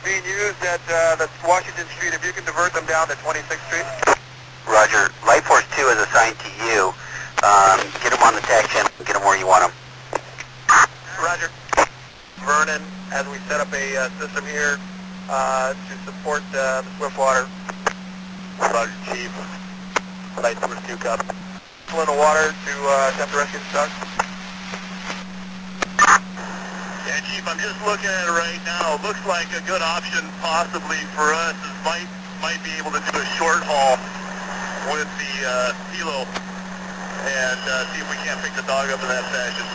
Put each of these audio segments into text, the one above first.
being used at the Washington Street. If you can divert them down to 26th Street. Roger. Light Force 2 is assigned to you. Get them on the tag channel and get them where you want them. Roger. Vernon, as we set up a system here to support the Swiftwater. Roger, Chief. Light Force 2, copy. Full in the water to attempt to rescue the dog. Yeah, Chief, I'm just looking at it right now. It looks like a good option possibly for us is might be able to do a short haul with the Hilo and see if we can't pick the dog up in that fashion.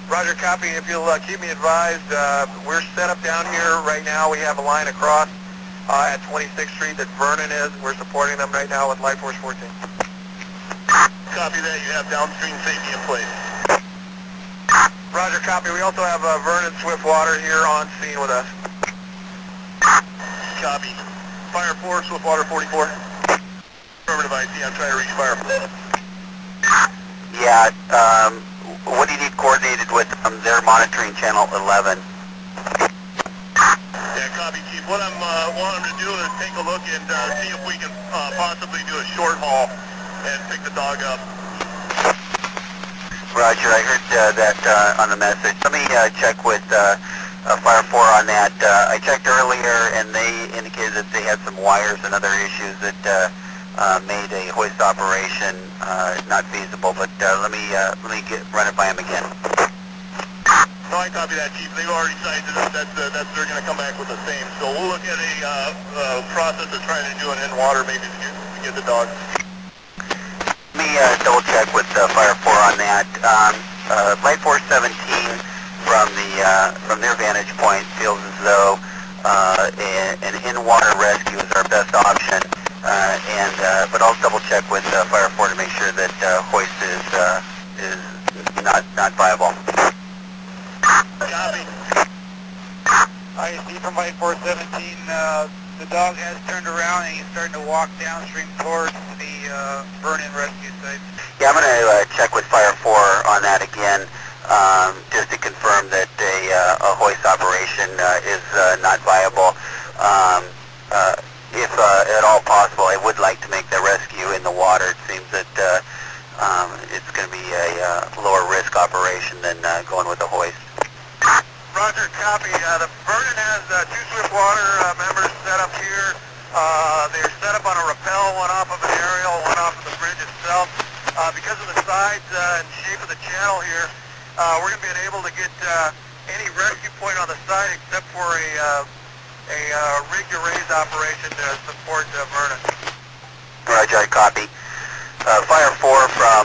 Roger, copy. If you'll keep me advised, we're set up down here right now. We have a line across at 26th Street that Vernon is. We're supporting them right now with Light Force 14. Copy that. You have downstream safety in place. Roger, copy. We also have Vernon Swiftwater here on scene with us. Copy. Fire 4, Swiftwater 44. Affirmative IC. I'm trying to reach Fire 4. Yeah, what do you need coordinated with them? They're monitoring channel 11. Yeah, copy, Chief. What I'm wanting to do is take a look and see if we can possibly do a short haul and pick the dog up. Roger, I heard that on the message. Let me check with Fire 4 on that. I checked earlier and they indicated that they had some wires and other issues that made a hoist operation not feasible, but let me run it by him again. No, I copy that, Chief. They've already cited us that they're going to come back with the same. So we'll look at a process of trying to do an in-water maybe to get the dog. Let me double check with Fire 4 on that. Light Force 17 from their vantage point feels as though an in-water rescue is our best option. But I'll double check with Fire 4 to make sure that hoist is not viable. Copy. IC from Light Force 17. The dog has turned around and he's starting to walk downstream towards the Vernon rescue site. Yeah, I'm going to check with Fire 4 on that again, just to confirm that a hoist operation is not viable. If at all possible, I would like to make the rescue in the water. It seems that it's going to be a lower risk operation than going with a hoist. Roger, copy. The Vernon has two Swiftwater members set up here. They're set up on a rappel, one off of an aerial, one off of the bridge itself. Because of the size and shape of the channel here, we're going to be able to get any rescue point on the side except for a rig to raise operation to support Vernon. Roger, I copy. Fire 4 from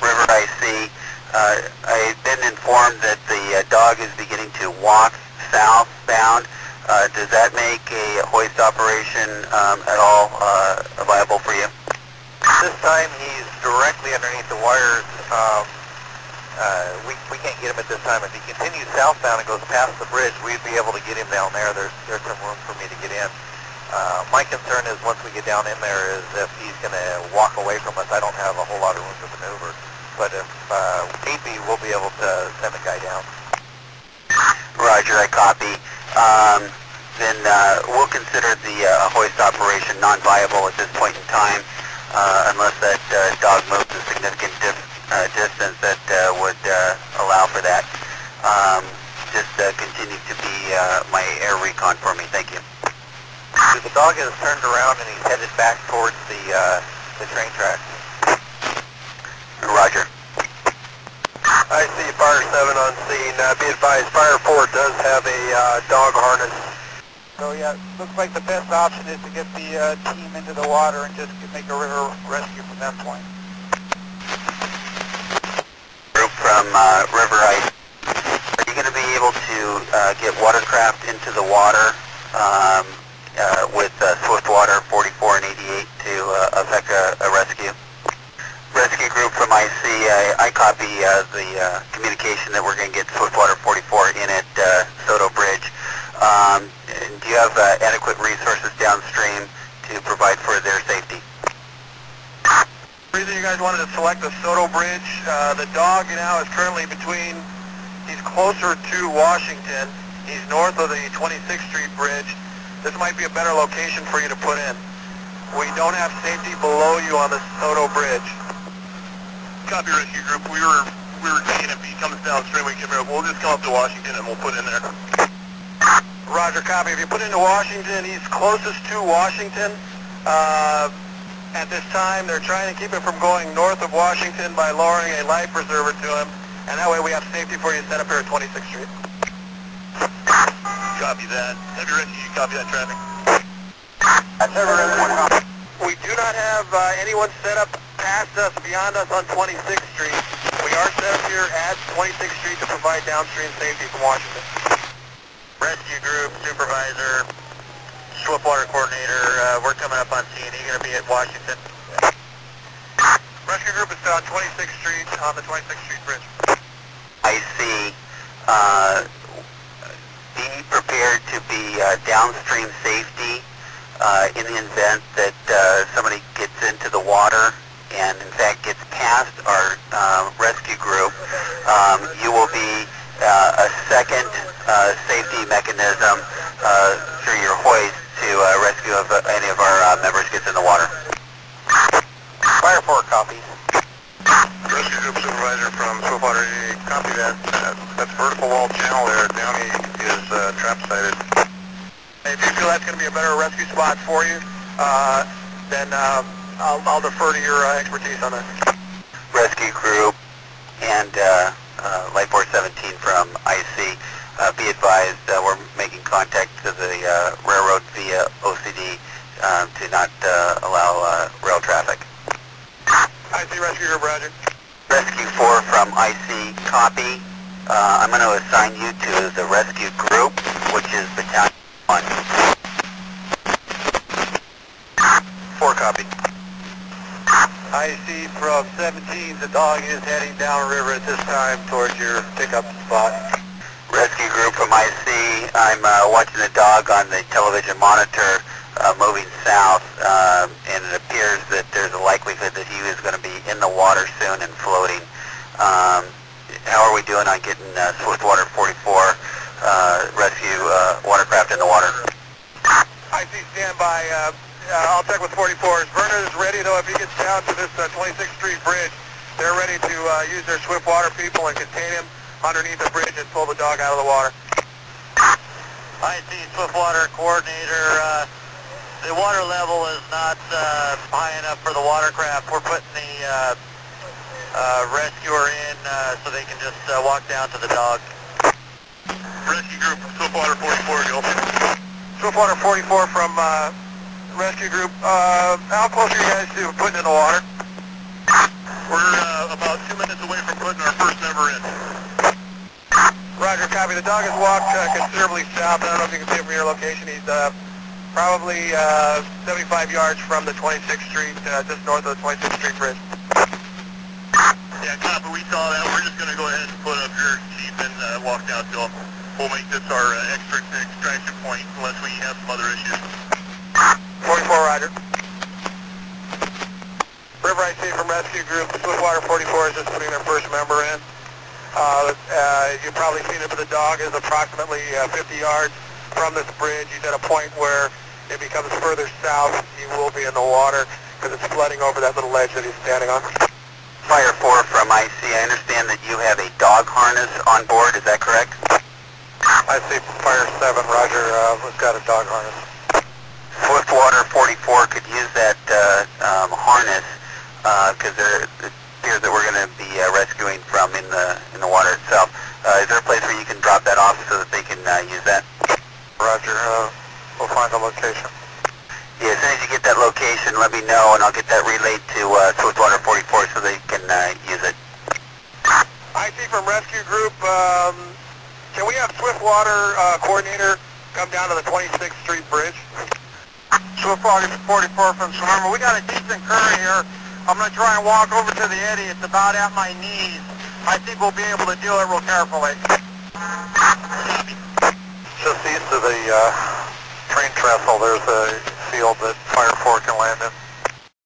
River IC. I've been informed that the dog is beginning to walk southbound. Does that make a hoist operation at all viable for you? This time he's directly underneath the wires. We can't get him at this time. If he continues southbound and goes past the bridge, we'd be able to get him down there. There's some room for me to get in. My concern is once we get down in there is if he's going to walk away from us, I don't have a whole lot of room to maneuver. But if need be, we'll be able to send a guy down. Roger, I copy. Then we'll consider the hoist operation non-viable at this point in time, unless that dog moves a significant distance that would allow for that. Just continue to be my air recon for me. Thank you. The dog has turned around and he's headed back towards the train tracks. Roger. I see Fire 7 on scene. Be advised, Fire 4 does have a dog harness. So yeah, looks like the best option is to get the team into the water and just make a river rescue from that point. Group from River Ice. Are you going to be able to get watercraft into the water with Swiftwater 44 and 88 to effect a rescue? Rescue group from IC, I copy the communication that we're going to get Swiftwater 44 in at Soto Bridge. Do you have adequate resources downstream to provide for their safety? The reason you guys wanted to select the Soto Bridge, the dog now is currently he's closer to Washington. He's north of the 26th Street Bridge. This might be a better location for you to put in. We don't have safety below you on the Soto Bridge. Copy, rescue group. We were thinking if he comes downstream, we'll just come up to Washington and we'll put in there. Roger, copy. If you put into Washington, he's closest to Washington. At this time, they're trying to keep him from going north of Washington by lowering a life preserver to him, and that way we have safety for you set up here at 26th Street. Copy that. Heavy rescue, copy that traffic. We do not have anyone set up past us, beyond us on 26th Street. We are set up here at 26th Street to provide downstream safety from Washington. Rescue group, supervisor, Swiftwater coordinator, we're coming up on scene. Are you going to be at Washington? Rescue group is on 26th Street, on the 26th Street Bridge. I see. Be prepared to be downstream safety in the event that somebody gets into the water and in fact gets past our rescue group. You will be a second safety mechanism through your hoist to rescue if any of our members gets in the water. Fire 4 copies. Rescue group supervisor from Swiftwater, copy that. That's vertical wall channel there. Downey is trap sighted. If you feel that's going to be a better rescue spot for you, then I'll defer to your expertise on that. Rescue group and Life Force 17 from IC. Be advised, we're making contact to the railroad via OCD to not allow rail traffic. IC Rescue Group, Roger. Rescue 4 from IC, copy. I'm going to assign you to the rescue group, which is Battalion 1. 4 copy. IC from 17, the dog is heading downriver at this time towards your pickup spot. Rescue group from IC, I'm watching the dog on the television monitor moving south, and it appears that there's a likelihood that he is going to be in the water soon and floating. How are we doing on getting Swiftwater 44 rescue watercraft in the water? IC standby. I'll check with 44s. Vernon is ready, though, if he gets down to this 26th Street Bridge. They're ready to use their Swiftwater people and contain him underneath the bridge and pull the dog out of the water. IC Swiftwater coordinator, the water level is not high enough for the watercraft. We're putting the rescuer in so they can just walk down to the dog. Rescue group, Swiftwater 44, go. Swiftwater 44 from Rescue Group. How close are you guys to putting in the water? We're about 2 minutes away from putting our first member in. Roger, copy. The dog has walked considerably south. I don't know if you can see it from your location. He's probably 75 yards from the 26th Street, just north of the 26th Street Bridge. Yeah, copy. We saw that. We're just going to go ahead and put up your chief and walk down to him. We'll make this our extraction point unless we have some other issues. 44, Roger. River IC from Rescue Group. Swiftwater 44 is just putting their first member in. You've probably seen it, but the dog is approximately 50 yards from this bridge. He's at a point where it becomes further south. He will be in the water because it's flooding over that little ledge that he's standing on. Fire 4 from IC, I understand that you have a dog harness on board, is that correct? IC Fire 7, Roger, we've got a dog harness. Swiftwater 44 could use that harness because it appears that we're going to be rescuing from in the water itself. Is there a place where you can drop that off so that they can use that? Roger, we'll find a location. Yeah, as soon as you get that location, let me know and I'll get that relayed to Swiftwater 44 so they can use it. IC from Rescue Group, can we have Swiftwater coordinator come down to the 26th Street Bridge? Swiftwater 44 from Sonoma. We got a decent current here. I'm going to try and walk over to the eddy. It's about at my knees. I think we'll be able to do it real carefully. Just east of the train trestle, there's a field that Fire 4 can land in.